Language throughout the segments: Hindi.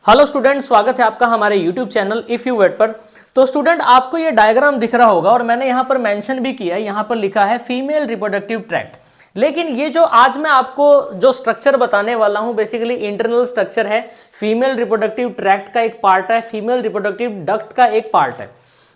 हेलो स्टूडेंट, स्वागत है आपका हमारे YouTube channel if you wait पर। तो स्टूडेंट, आपको ये डायग्राम दिख रहा होगा और मैंने यहाँ पर मेंशन भी किया है, यहाँ पर लिखा है फीमेल रिप्रोडक्टिव ट्रैक्ट। लेकिन ये जो आज मैं आपको जो स्ट्रक्चर बताने वाला हूँ बेसिकली इंटरनल स्ट्रक्चर है, फीमेल रिप्रोडक्टिव ट्रैक्ट का एक पार्ट है, फीमेल रिप्रोडक्टिव डक्ट का एक पार्ट है।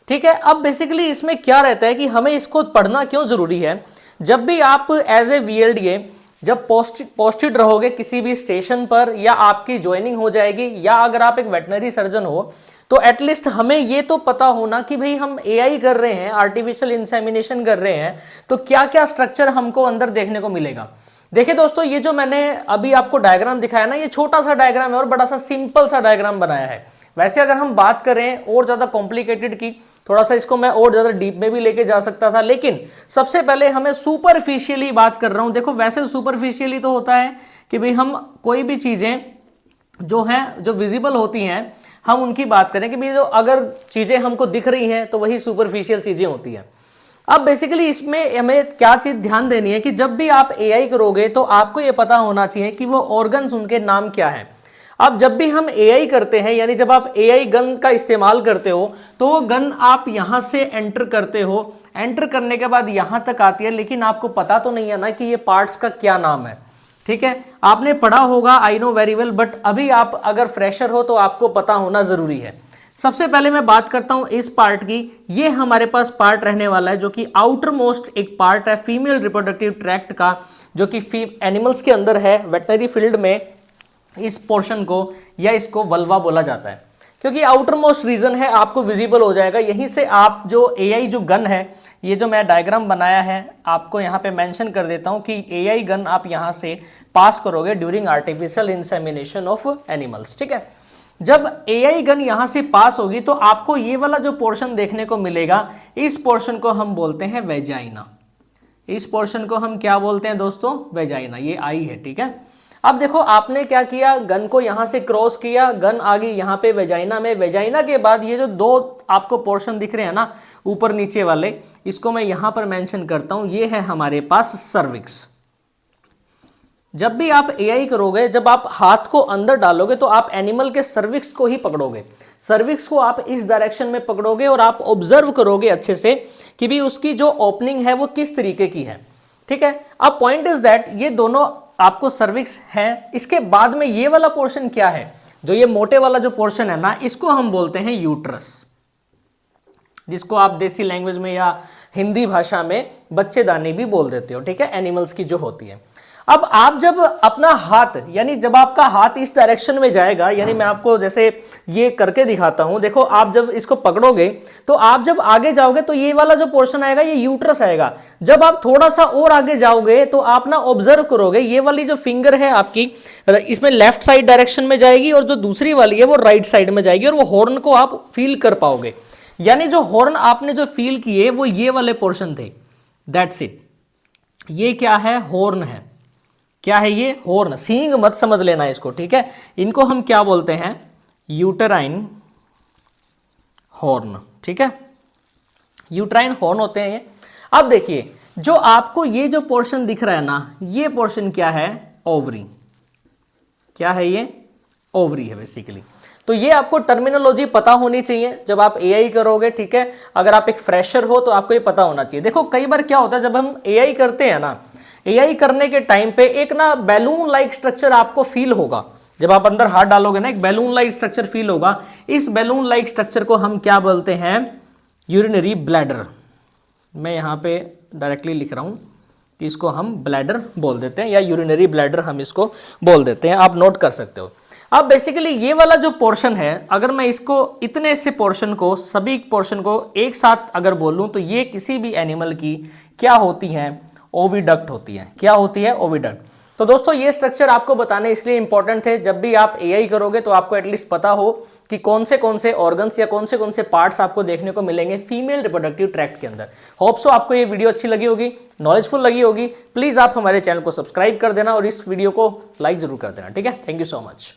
ठीक है, अब बेसिकली इसमें क्या रहता है कि हमें इसको पढ़ना क्यों जरूरी है। जब भी आप एज ए VLDA जब पोस्टेड रहोगे किसी भी स्टेशन पर, या आपकी ज्वाइनिंग हो जाएगी, या अगर आप एक वेटनरी सर्जन हो, तो एटलीस्ट हमें ये तो पता होना कि भाई हम AI कर रहे हैं, आर्टिफिशियल इंसेमिनेशन कर रहे हैं, तो क्या क्या स्ट्रक्चर हमको अंदर देखने को मिलेगा। देखिए दोस्तों, ये जो मैंने अभी आपको डायग्राम दिखाया ना, ये छोटा सा डायग्राम है और बड़ा सा सिंपल सा डायग्राम बनाया है। वैसे अगर हम बात करें और ज्यादा कॉम्प्लिकेटेड की, थोड़ा सा इसको मैं और ज्यादा डीप में भी लेके जा सकता था, लेकिन सबसे पहले हमें सुपरफिशियली बात कर रहा हूं। देखो, वैसे सुपरफिशियली तो होता है कि भाई हम कोई भी चीजें जो हैं, जो विजिबल होती हैं, हम उनकी बात करें कि भाई जो अगर चीजें हमको दिख रही हैं तो वही सुपरफिशियल चीजें होती हैं। अब बेसिकली इसमें हमें क्या चीज ध्यान देनी है कि जब भी आप AI करोगे तो आपको ये पता होना चाहिए कि वो ऑर्गन्स, उनके नाम क्या है। अब जब भी हम AI करते हैं, यानी जब आप AI गन का इस्तेमाल करते हो, तो वो गन आप यहां से एंटर करते हो, एंटर करने के बाद यहां तक आती है, लेकिन आपको पता तो नहीं है ना कि ये पार्ट्स का क्या नाम है। ठीक है, आपने पढ़ा होगा, I know very well, but अभी आप अगर फ्रेशर हो तो आपको पता होना जरूरी है। सबसे पहले मैं बात करता हूं इस पार्ट की। ये हमारे पास पार्ट रहने वाला है जो कि आउटर मोस्ट एक पार्ट है फीमेल रिप्रोडक्टिव ट्रैक्ट का, जो कि एनिमल्स के अंदर है। वेटनरी फील्ड में इस पोर्शन को या इसको वल्वा बोला जाता है, क्योंकि आउटर मोस्ट रीजन है, आपको विजिबल हो जाएगा। यहीं से आप जो AI जो गन है, ये जो मैं डायग्राम बनाया है आपको यहाँ पे मेंशन कर देता हूँ कि AI गन आप यहाँ से पास करोगे during artificial insemination of animals. ठीक है, जब AI गन यहाँ से पास होगी तो आपको ये वाला जो पोर्शन देखने को मिलेगा, इस पोर्शन को हम बोलते हैं वेजाइना। इस पोर्शन को हम क्या बोलते हैं दोस्तों? वेजाइना। ये आई है। ठीक है, अब देखो आपने क्या किया, गन को यहां से क्रॉस किया, गन आ गई यहां पे वेजाइना में। वेजाइना के बाद ये जो दो आपको पोर्शन दिख रहे हैं ना, ऊपर नीचे वाले, इसको मैं यहां पर मेंशन करता हूं। ये है हमारे पास सर्विक्स। जब भी आप AI करोगे, जब आप हाथ को अंदर डालोगे तो आप एनिमल के सर्विक्स को ही पकड़ोगे। सर्विक्स को आप इस डायरेक्शन में पकड़ोगे और आप ऑब्जर्व करोगे अच्छे से कि भी उसकी जो ओपनिंग है वो किस तरीके की है। ठीक है, अब पॉइंट इज दैट ये दोनों आपको सर्विक्स है। इसके बाद में ये वाला पोर्शन क्या है, जो ये मोटे वाला जो पोर्शन है ना, इसको हम बोलते हैं यूट्रस, जिसको आप देसी लैंग्वेज में या हिंदी भाषा में बच्चेदानी भी बोल देते हो। ठीक है, एनिमल्स की जो होती है। अब आप जब अपना हाथ, यानी जब आपका हाथ इस डायरेक्शन में जाएगा, यानी मैं आपको जैसे ये करके दिखाता हूं, देखो आप जब इसको पकड़ोगे तो आप जब आगे जाओगे तो ये वाला जो पोर्शन आएगा ये यूट्रस आएगा। जब आप थोड़ा सा और आगे जाओगे तो आप ना ऑब्जर्व करोगे, ये वाली जो फिंगर है आपकी, इसमें लेफ्ट साइड डायरेक्शन में जाएगी और जो दूसरी वाली है वो राइट साइड में जाएगी, और वो हॉर्न को आप फील कर पाओगे। यानी जो हॉर्न आपने जो फील किए वो ये वाले पोर्शन थे। That's it. ये क्या है? हॉर्न है। क्या है ये? हॉर्न। सींग मत समझ लेना इसको। ठीक है, इनको हम क्या बोलते हैं? Uterine horn. ठीक है, यूटेराइन हॉर्न होते हैं ये। अब देखिए, जो आपको ये जो पोर्शन दिख रहा है ना, ये पोर्शन क्या है? ओवरी। क्या है ये? ओवरी है बेसिकली। तो ये आपको टर्मिनोलॉजी पता होनी चाहिए जब आप AI करोगे। ठीक है, अगर आप एक फ्रेशर हो तो आपको ये पता होना चाहिए। देखो कई बार क्या होता है, जब हम AI करते हैं ना, AI करने के टाइम पे एक ना बैलून लाइक स्ट्रक्चर आपको फील होगा। जब आप अंदर हाथ डालोगे ना, एक बैलून लाइक स्ट्रक्चर फील होगा। इस बैलून लाइक स्ट्रक्चर को हम क्या बोलते हैं? Urinary bladder. मैं यहाँ पे डायरेक्टली लिख रहा हूँ, इसको हम ब्लैडर बोल देते हैं, या यूरिनरी ब्लैडर हम इसको बोल देते हैं। आप नोट कर सकते हो। अब बेसिकली ये वाला जो पोर्शन है, अगर मैं इसको इतने से पोर्शन को, सभी पोर्शन को एक साथ अगर बोलूं, तो ये किसी भी एनिमल की क्या होती हैं? ओविडक्ट होती है। क्या होती है? ओविडक्ट। तो दोस्तों ये स्ट्रक्चर आपको बताने इसलिए इंपॉर्टेंट थे, जब भी आप AI करोगे तो आपको एटलीस्ट पता हो कि कौन से ऑर्गन्स या कौन से पार्ट्स आपको देखने को मिलेंगे फीमेल रिप्रोडक्टिव ट्रैक्ट के अंदर। होप सो आपको ये वीडियो अच्छी लगी होगी, नॉलेजफुल लगी होगी। प्लीज आप हमारे चैनल को सब्सक्राइब कर देना और इस वीडियो को लाइक जरूर कर देना। ठीक है, थैंक यू सो मच।